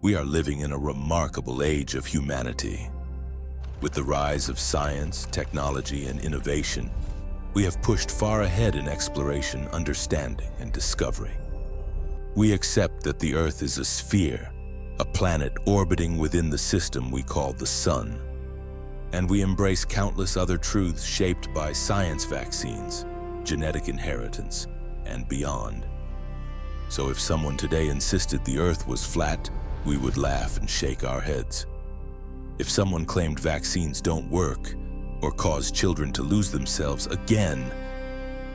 We are living in a remarkable age of humanity. With the rise of science, technology, and innovation, we have pushed far ahead in exploration, understanding, and discovery. We accept that the Earth is a sphere, a planet orbiting within the system we call the Sun. And we embrace countless other truths shaped by science, vaccines, genetic inheritance, and beyond. So if someone today insisted the Earth was flat, we would laugh and shake our heads. If someone claimed vaccines don't work or cause children to lose themselves again,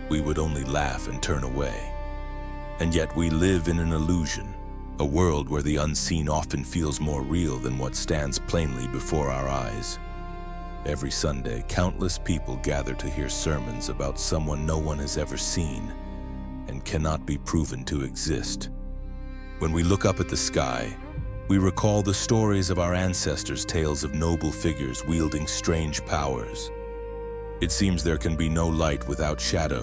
we would only laugh and turn away. And yet we live in an illusion, a world where the unseen often feels more real than what stands plainly before our eyes. Every Sunday, countless people gather to hear sermons about someone no one has ever seen and cannot be proven to exist. When we look up at the sky, we recall the stories of our ancestors' tales of noble figures wielding strange powers. It seems there can be no light without shadow,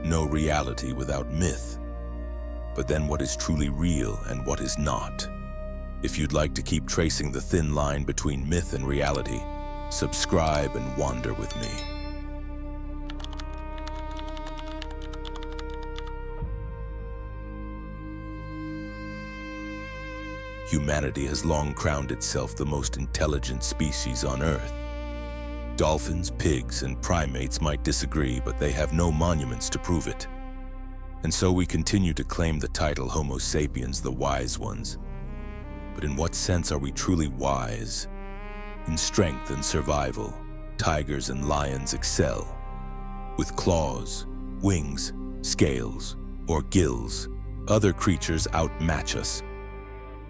no reality without myth. But then what is truly real and what is not? If you'd like to keep tracing the thin line between myth and reality, subscribe and wander with me. Humanity has long crowned itself the most intelligent species on Earth. Dolphins, pigs, and primates might disagree, but they have no monuments to prove it. And so we continue to claim the title Homo sapiens, the wise ones. But in what sense are we truly wise? In strength and survival, tigers and lions excel. With claws, wings, scales, or gills, other creatures outmatch us.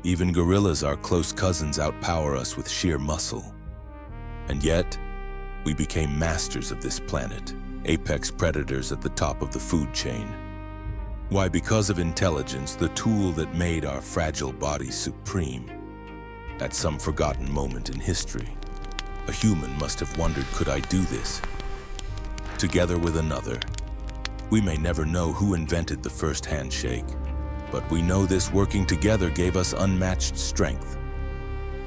Even gorillas, our close cousins, outpower us with sheer muscle. And yet, we became masters of this planet, apex predators at the top of the food chain. Why? Because of intelligence, the tool that made our fragile bodies supreme. At some forgotten moment in history, a human must have wondered, could I do this? Together with another. We may never know who invented the first handshake, but we know this working together gave us unmatched strength.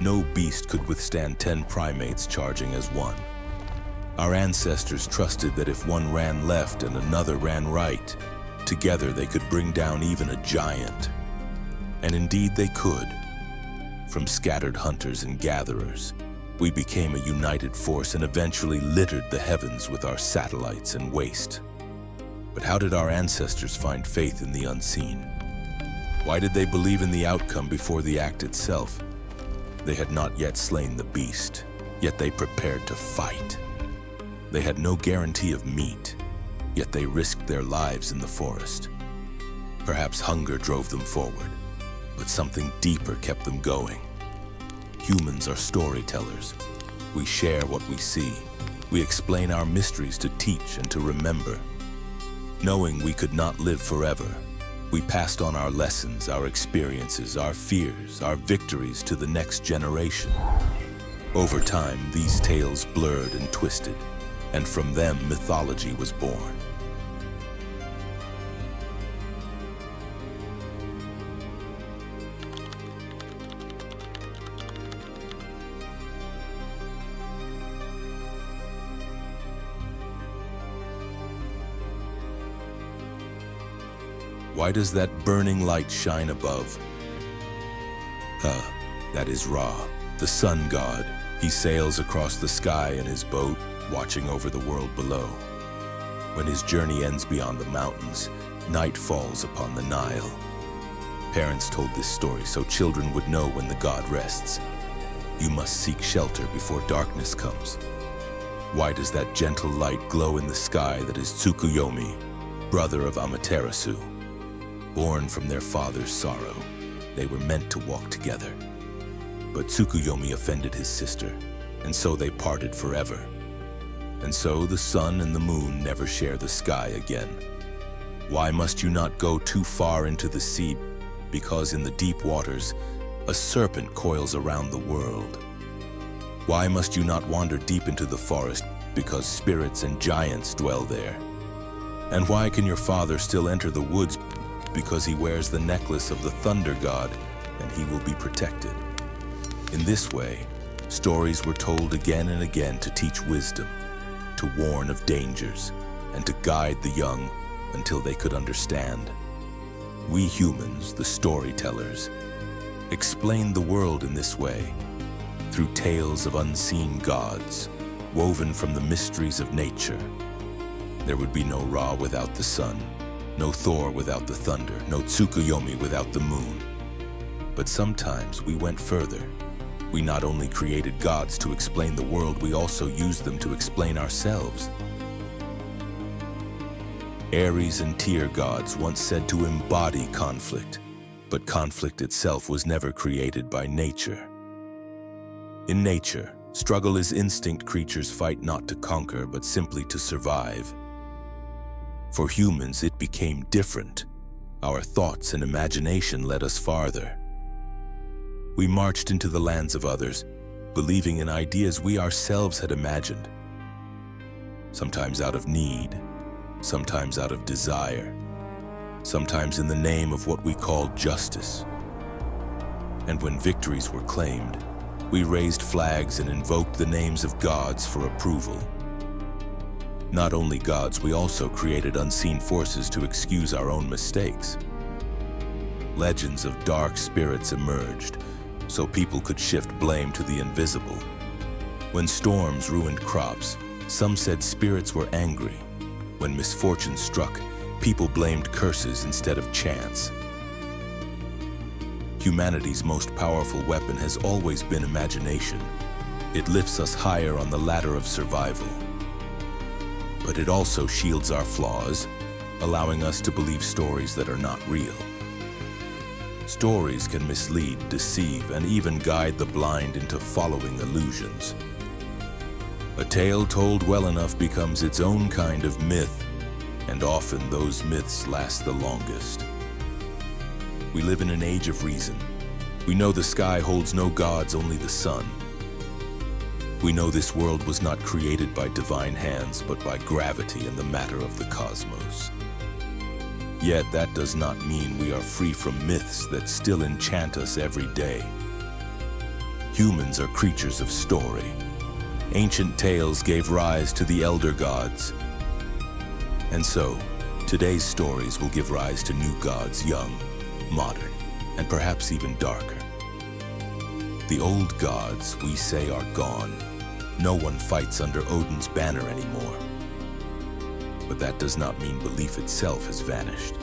No beast could withstand 10 primates charging as one. Our ancestors trusted that if one ran left and another ran right, together they could bring down even a giant. And indeed they could. From scattered hunters and gatherers, we became a united force and eventually littered the heavens with our satellites and waste. But how did our ancestors find faith in the unseen? Why did they believe in the outcome before the act itself? They had not yet slain the beast, yet they prepared to fight. They had no guarantee of meat, yet they risked their lives in the forest. Perhaps hunger drove them forward, but something deeper kept them going. Humans are storytellers. We share what we see. We explain our mysteries to teach and to remember. Knowing we could not live forever, we passed on our lessons, our experiences, our fears, our victories to the next generation. Over time, these tales blurred and twisted, and from them, mythology was born. Why does that burning light shine above? That is Ra, the sun god. He sails across the sky in his boat, watching over the world below. When his journey ends beyond the mountains, night falls upon the Nile. Parents told this story so children would know when the god rests. You must seek shelter before darkness comes. Why does that gentle light glow in the sky that is Tsukuyomi, brother of Amaterasu? Born from their father's sorrow, they were meant to walk together. But Tsukuyomi offended his sister, and so they parted forever. And so the sun and the moon never share the sky again. Why must you not go too far into the sea? Because in the deep waters, a serpent coils around the world. Why must you not wander deep into the forest? Because spirits and giants dwell there. And why can your father still enter the woods? Because he wears the necklace of the thunder god, and he will be protected. In this way, stories were told again and again to teach wisdom, to warn of dangers, and to guide the young until they could understand. We humans, the storytellers, explain the world in this way, through tales of unseen gods, woven from the mysteries of nature. There would be no Ra without the sun, no Thor without the thunder, no Tsukuyomi without the moon. But sometimes we went further. We not only created gods to explain the world, we also used them to explain ourselves. Ares and Tyr gods once said to embody conflict, but conflict itself was never created by nature. In nature, struggle is instinct. Creatures fight not to conquer, but simply to survive. For humans, it became different. Our thoughts and imagination led us farther. We marched into the lands of others, believing in ideas we ourselves had imagined. Sometimes out of need, sometimes out of desire, sometimes in the name of what we called justice. And when victories were claimed, we raised flags and invoked the names of gods for approval. Not only gods, we also created unseen forces to excuse our own mistakes. Legends of dark spirits emerged, so people could shift blame to the invisible. When storms ruined crops, some said spirits were angry. When misfortune struck, people blamed curses instead of chance. Humanity's most powerful weapon has always been imagination. It lifts us higher on the ladder of survival. But it also shields our flaws, allowing us to believe stories that are not real. Stories can mislead, deceive, and even guide the blind into following illusions. A tale told well enough becomes its own kind of myth, and often those myths last the longest. We live in an age of reason. We know the sky holds no gods, only the sun. We know this world was not created by divine hands, but by gravity and the matter of the cosmos. Yet that does not mean we are free from myths that still enchant us every day. Humans are creatures of story. Ancient tales gave rise to the elder gods. And so, today's stories will give rise to new gods, young, modern, and perhaps even darker. The old gods, we say, are gone. No one fights under Odin's banner anymore. But that does not mean belief itself has vanished.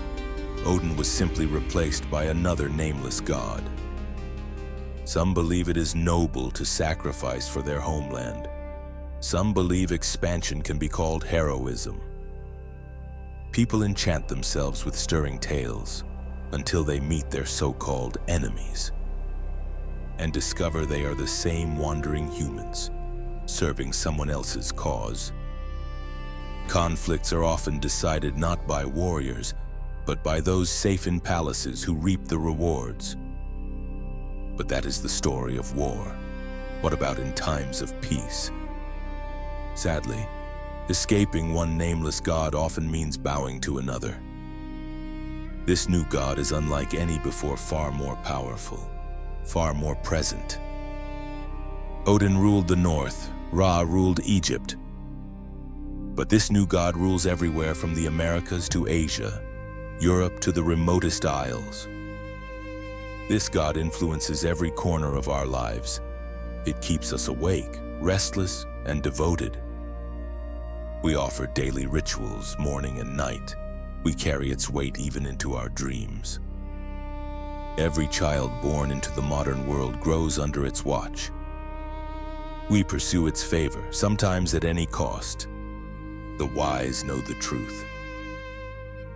Odin was simply replaced by another nameless god. Some believe it is noble to sacrifice for their homeland. Some believe expansion can be called heroism. People enchant themselves with stirring tales until they meet their so-called enemies and discover they are the same wandering humans, serving someone else's cause. Conflicts are often decided not by warriors, but by those safe in palaces who reap the rewards. But that is the story of war. What about in times of peace? Sadly, escaping one nameless god often means bowing to another. This new god is unlike any before, far more powerful, far more present. Odin ruled the north, Ra ruled Egypt. But this new god rules everywhere from the Americas to Asia, Europe to the remotest isles. This god influences every corner of our lives. It keeps us awake, restless, and devoted. We offer daily rituals, morning and night. We carry its weight even into our dreams. Every child born into the modern world grows under its watch. We pursue its favor, sometimes at any cost. The wise know the truth,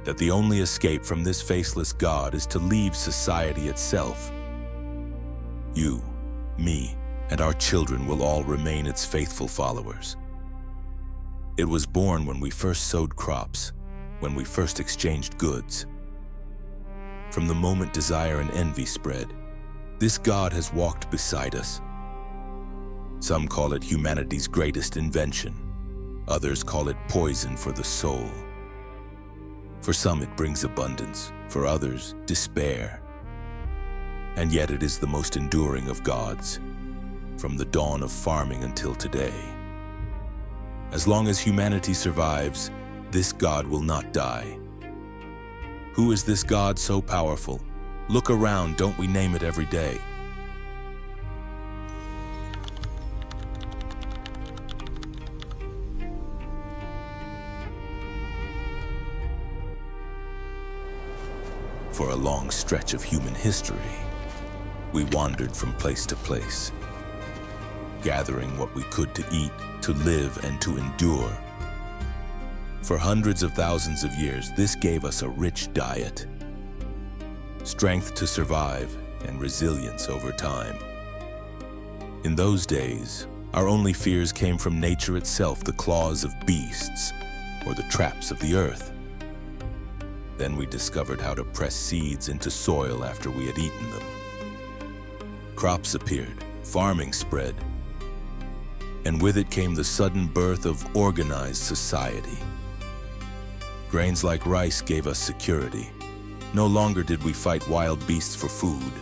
that the only escape from this faceless god is to leave society itself. You, me, and our children will all remain its faithful followers. It was born when we first sowed crops, when we first exchanged goods. From the moment desire and envy spread, this god has walked beside us. Some call it humanity's greatest invention. Others call it poison for the soul. For some it brings abundance, for others despair. And yet it is the most enduring of gods. from the dawn of farming until today. As long as humanity survives, this God will not die. Who is this God so powerful? Look around, don't we name it every day? For a long stretch of human history, we wandered from place to place, gathering what we could to eat, to live, and to endure. For hundreds of thousands of years, this gave us a rich diet, strength to survive, and resilience over time. In those days, our only fears came from nature itself, the claws of beasts, or the traps of the earth. Then we discovered how to press seeds into soil after we had eaten them. Crops appeared, farming spread, and with it came the sudden birth of organized society. Grains like rice gave us security. No longer did we fight wild beasts for food.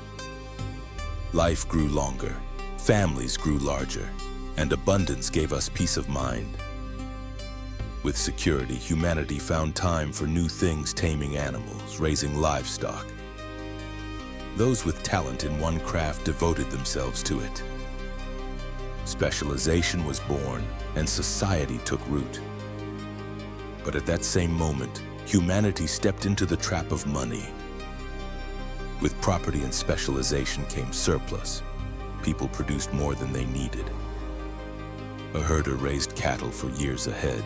Life grew longer, families grew larger, and abundance gave us peace of mind. With security, humanity found time for new things, taming animals, raising livestock. Those with talent in one craft devoted themselves to it. Specialization was born, and society took root. But at that same moment, humanity stepped into the trap of money. With property and specialization came surplus. People produced more than they needed. A herder raised cattle for years ahead.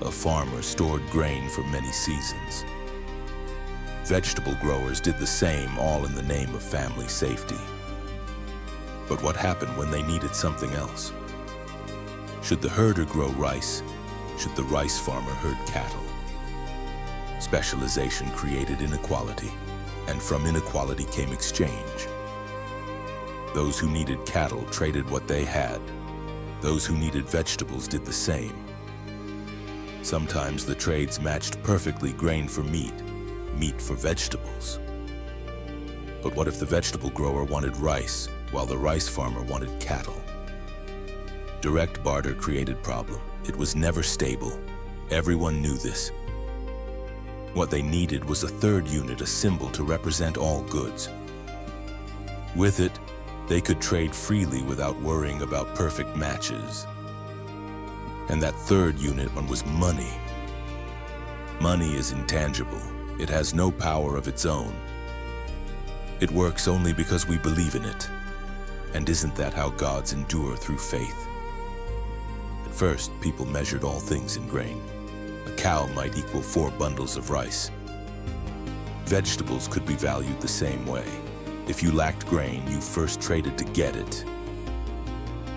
A farmer stored grain for many seasons. Vegetable growers did the same, all in the name of family safety. But what happened when they needed something else? Should the herder grow rice? Should the rice farmer herd cattle? Specialization created inequality, and from inequality came exchange. Those who needed cattle traded what they had. Those who needed vegetables did the same. Sometimes the trades matched perfectly, grain for meat, meat for vegetables. But what if the vegetable grower wanted rice, while the rice farmer wanted cattle? Direct barter created problem. It was never stable. Everyone knew this. What they needed was a third unit, a symbol to represent all goods. With it, they could trade freely without worrying about perfect matches. And that third unit one was money. Money is intangible. It has no power of its own. It works only because we believe in it. And isn't that how gods endure, through faith? At first, people measured all things in grain. A cow might equal 4 bundles of rice. Vegetables could be valued the same way. If you lacked grain, you first traded to get it.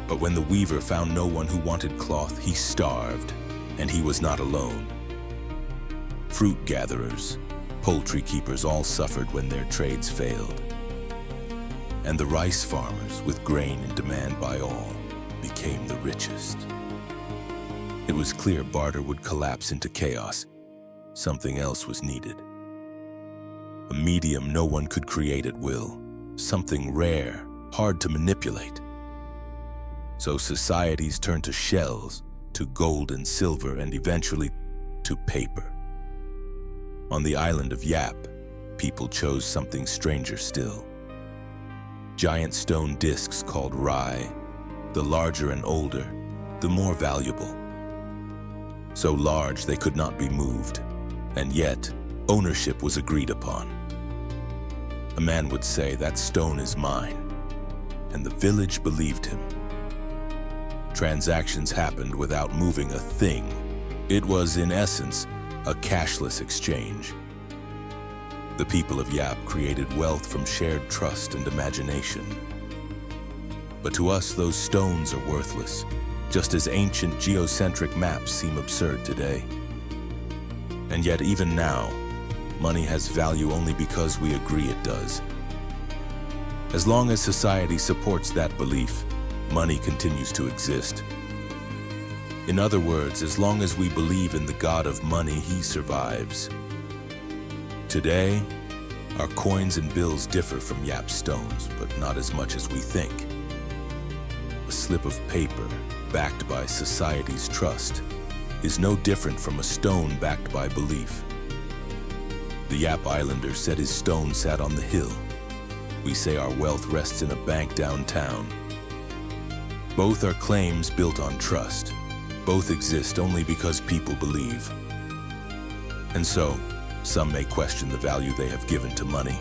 But when the weaver found no one who wanted cloth, he starved, and he was not alone. Fruit gatherers, poultry keepers all suffered when their trades failed. And the rice farmers, with grain in demand by all, became the richest. It was clear barter would collapse into chaos. Something else was needed. A medium no one could create at will. Something rare, hard to manipulate. So societies turned to shells, to gold and silver, and eventually to paper. On the island of Yap, people chose something stranger still. Giant stone discs called rye, the larger and older, the more valuable. So large they could not be moved, and yet ownership was agreed upon. A man would say, "That stone is mine," and the village believed him. Transactions happened without moving a thing. It was, in essence, a cashless exchange. The people of Yap created wealth from shared trust and imagination. But to us, those stones are worthless, just as ancient geocentric maps seem absurd today. And yet, even now, money has value only because we agree it does. As long as society supports that belief, money continues to exist. In other words, as long as we believe in the god of money, he survives. Today, our coins and bills differ from Yap stones, but not as much as we think. slip of paper backed by society's trust is no different from a stone backed by belief. The Yap Islander said his stone sat on the hill. We say our wealth rests in a bank downtown. Both are claims built on trust. Both exist only because people believe. And so, some may question the value they have given to money.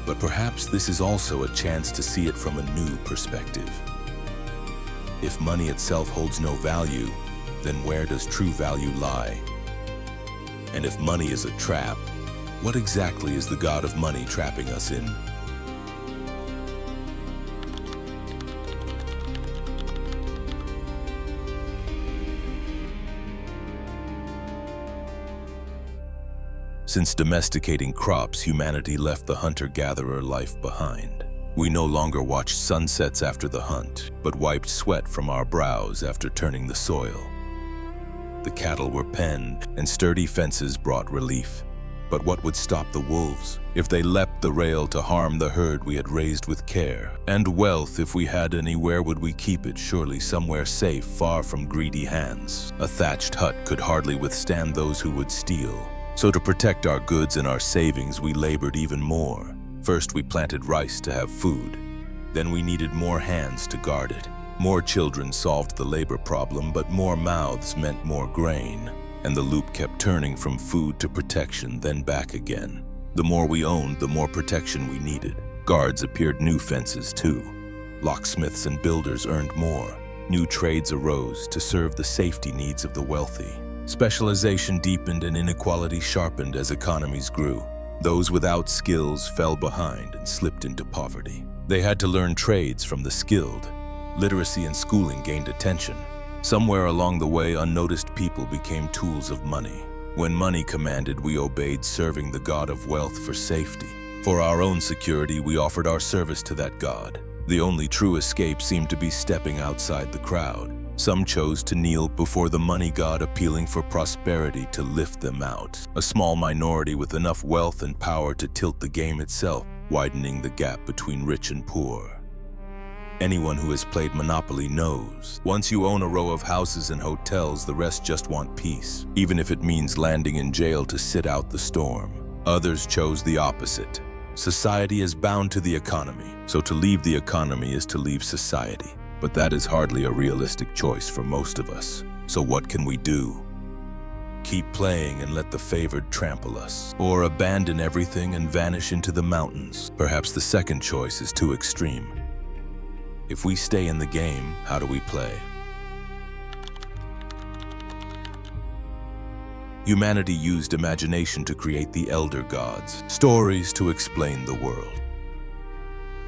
But perhaps this is also a chance to see it from a new perspective. If money itself holds no value, then where does true value lie? And if money is a trap, what exactly is the god of money trapping us in? Since domesticating crops, humanity left the hunter-gatherer life behind. We no longer watched sunsets after the hunt, but wiped sweat from our brows after turning the soil. The cattle were penned, and sturdy fences brought relief. But what would stop the wolves? If they leapt the rail to harm the herd we had raised with care. And wealth, if we had any, where would we keep it? Surely somewhere safe, far from greedy hands. A thatched hut could hardly withstand those who would steal. So to protect our goods and our savings, we labored even more. First, we planted rice to have food. Then we needed more hands to guard it. More children solved the labor problem, but more mouths meant more grain. And the loop kept turning from food to protection, then back again. The more we owned, the more protection we needed. Guards appeared, new fences too. Locksmiths and builders earned more. New trades arose to serve the safety needs of the wealthy. Specialization deepened and inequality sharpened as economies grew. Those without skills fell behind and slipped into poverty. They had to learn trades from the skilled. Literacy and schooling gained attention. Somewhere along the way, unnoticed people became tools of money. When money commanded, we obeyed, serving the god of wealth for safety. For our own security, we offered our service to that god. The only true escape seemed to be stepping outside the crowd. Some chose to kneel before the money god, appealing for prosperity to lift them out. A small minority with enough wealth and power to tilt the game itself, widening the gap between rich and poor. Anyone who has played Monopoly knows, once you own a row of houses and hotels, the rest just want peace, even if it means landing in jail to sit out the storm. Others chose the opposite. Society is bound to the economy, so to leave the economy is to leave society. But that is hardly a realistic choice for most of us. So what can we do? Keep playing and let the favored trample us, or abandon everything and vanish into the mountains. Perhaps the second choice is too extreme. If we stay in the game, how do we play? Humanity used imagination to create the elder gods, stories to explain the world.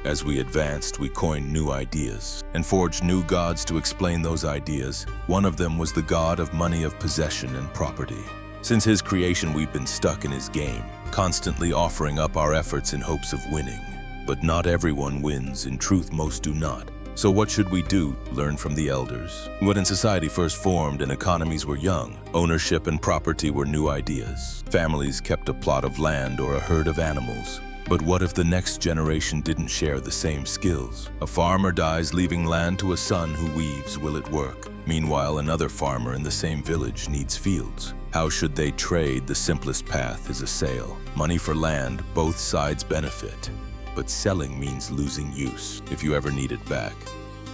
As we advanced, we coined new ideas and forged new gods to explain those ideas. One of them was the god of money, of possession and property. Since his creation, we've been stuck in his game, constantly offering up our efforts in hopes of winning. But not everyone wins. In truth, most do not. So what should we do? Learn from the elders. When society first formed and economies were young, ownership and property were new ideas. Families kept a plot of land or a herd of animals. But what if the next generation didn't share the same skills? A farmer dies, leaving land to a son who weaves. Will it work? Meanwhile, another farmer in the same village needs fields. How should they trade? The simplest path is a sale. Money for land, both sides benefit. But selling means losing use, if you ever need it back.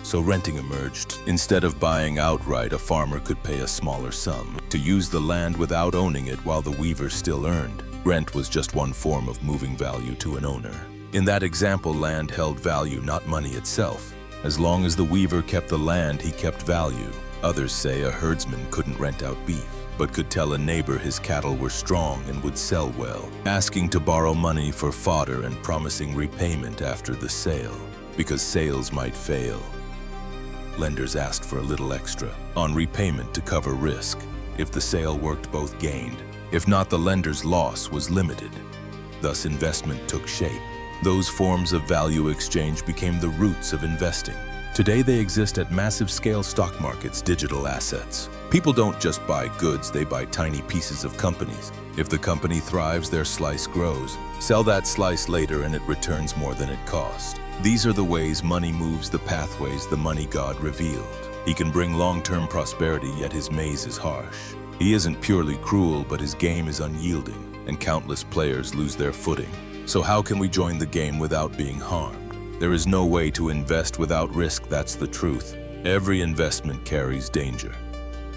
So renting emerged. Instead of buying outright, a farmer could pay a smaller sum to use the land without owning it while the weaver still earned. Rent was just one form of moving value to an owner. In that example, land held value, not money itself. As long as the weaver kept the land, he kept value. Others say a herdsman couldn't rent out beef, but could tell a neighbor his cattle were strong and would sell well, asking to borrow money for fodder and promising repayment after the sale, because sales might fail. Lenders asked for a little extra on repayment to cover risk. If the sale worked, both gained. If not, the lender's loss was limited. Thus, investment took shape. Those forms of value exchange became the roots of investing. Today, they exist at massive scale: stock markets, digital assets. People don't just buy goods, they buy tiny pieces of companies. If the company thrives, their slice grows. Sell that slice later and it returns more than it cost. These are the ways money moves, the pathways the money god revealed. He can bring long-term prosperity, yet his maze is harsh. He isn't purely cruel, but his game is unyielding, and countless players lose their footing. So how can we join the game without being harmed? There is no way to invest without risk, that's the truth. Every investment carries danger,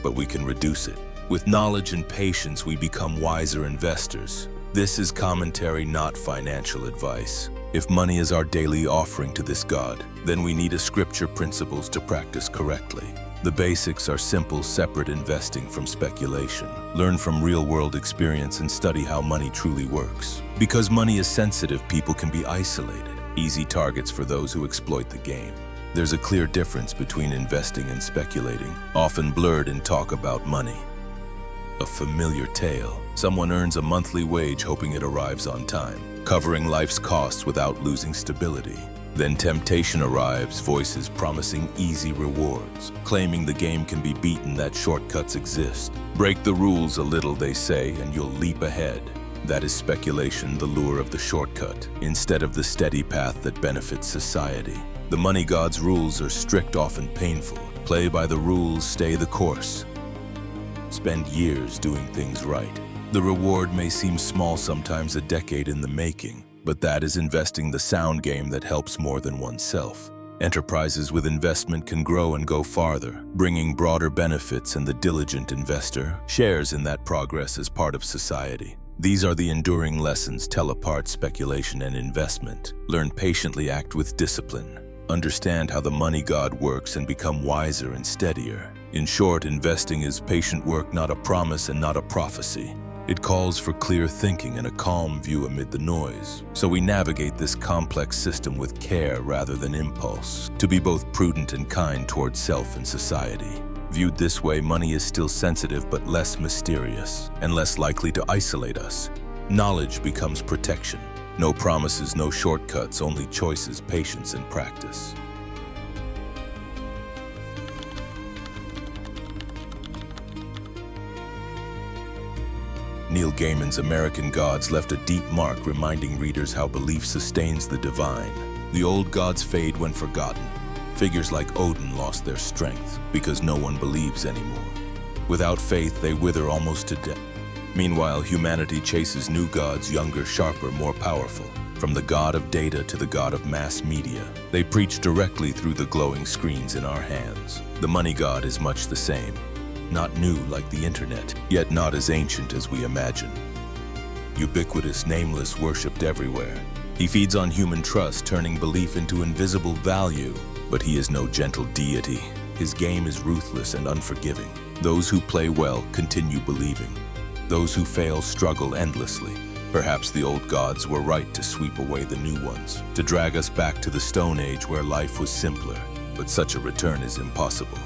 but we can reduce it. With knowledge and patience, we become wiser investors. This is commentary, not financial advice. If money is our daily offering to this god, then we need a scripture principles to practice correctly. The basics are simple: separate investing from speculation. Learn from real-world experience and study how money truly works. Because money is sensitive, people can be isolated, easy targets for those who exploit the game. There's a clear difference between investing and speculating, often blurred in talk about money. A familiar tale. Someone earns a monthly wage hoping it arrives on time, covering life's costs without losing stability. Then temptation arrives, voices promising easy rewards, claiming the game can be beaten, that shortcuts exist. Break the rules a little, they say, and you'll leap ahead. That is speculation, the lure of the shortcut, instead of the steady path that benefits society. The money god's rules are strict, often painful. Play by the rules, stay the course. Spend years doing things right. The reward may seem small, sometimes a decade in the making, but that is investing the sound game that helps more than oneself. Enterprises with investment can grow and go farther, bringing broader benefits, and the diligent investor shares in that progress as part of society. These are the enduring lessons. Tell apart speculation and investment. Learn patiently, act with discipline. Understand how the money god works and become wiser and steadier. In short, investing is patient work, not a promise and not a prophecy. It calls for clear thinking and a calm view amid the noise. So we navigate this complex system with care rather than impulse, to be both prudent and kind towards self and society. Viewed this way, money is still sensitive but less mysterious and less likely to isolate us. Knowledge becomes protection. No promises, no shortcuts, only choices, patience, and practice. Neil Gaiman's American Gods left a deep mark, reminding readers how belief sustains the divine. The old gods fade when forgotten. Figures like Odin lost their strength because no one believes anymore. Without faith, they wither almost to death. Meanwhile, humanity chases new gods, younger, sharper, more powerful. From the god of data to the god of mass media, they preach directly through the glowing screens in our hands. The money god is much the same. Not new like the internet, yet not as ancient as we imagine. Ubiquitous, nameless, worshipped everywhere. He feeds on human trust, turning belief into invisible value. But he is no gentle deity. His game is ruthless and unforgiving. Those who play well continue believing. Those who fail struggle endlessly. Perhaps the old gods were right to sweep away the new ones, to drag us back to the Stone Age where life was simpler. But such a return is impossible.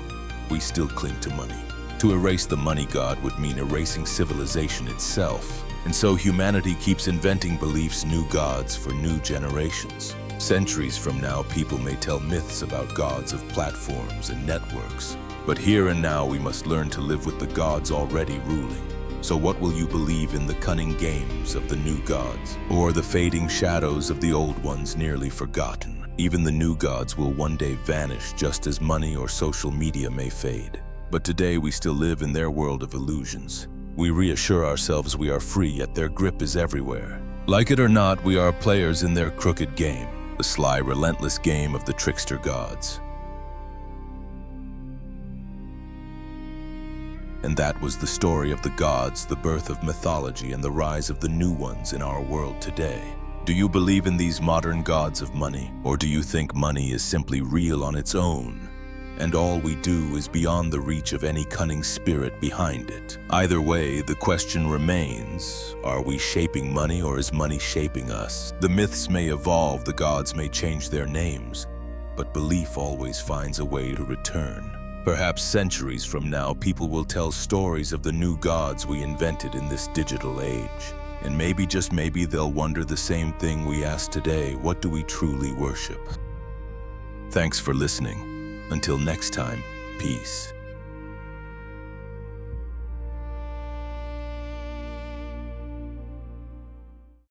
We still cling to money. To erase the money god would mean erasing civilization itself. And so humanity keeps inventing beliefs, new gods for new generations. Centuries from now, people may tell myths about gods of platforms and networks. But here and now, we must learn to live with the gods already ruling. So what will you believe in, the cunning games of the new gods, or the fading shadows of the old ones nearly forgotten? Even the new gods will one day vanish, just as money or social media may fade. But today we still live in their world of illusions. We reassure ourselves we are free, yet their grip is everywhere. Like it or not, we are players in their crooked game, the sly, relentless game of the trickster gods. And that was the story of the gods, the birth of mythology, and the rise of the new ones in our world today. Do you believe in these modern gods of money, or do you think money is simply real on its own, and all we do is beyond the reach of any cunning spirit behind it? Either way, the question remains, are we shaping money, or is money shaping us? The myths may evolve, the gods may change their names, but belief always finds a way to return. Perhaps centuries from now, people will tell stories of the new gods we invented in this digital age. And maybe, just maybe, they'll wonder the same thing we ask today: what do we truly worship? Thanks for listening. Until next time, peace.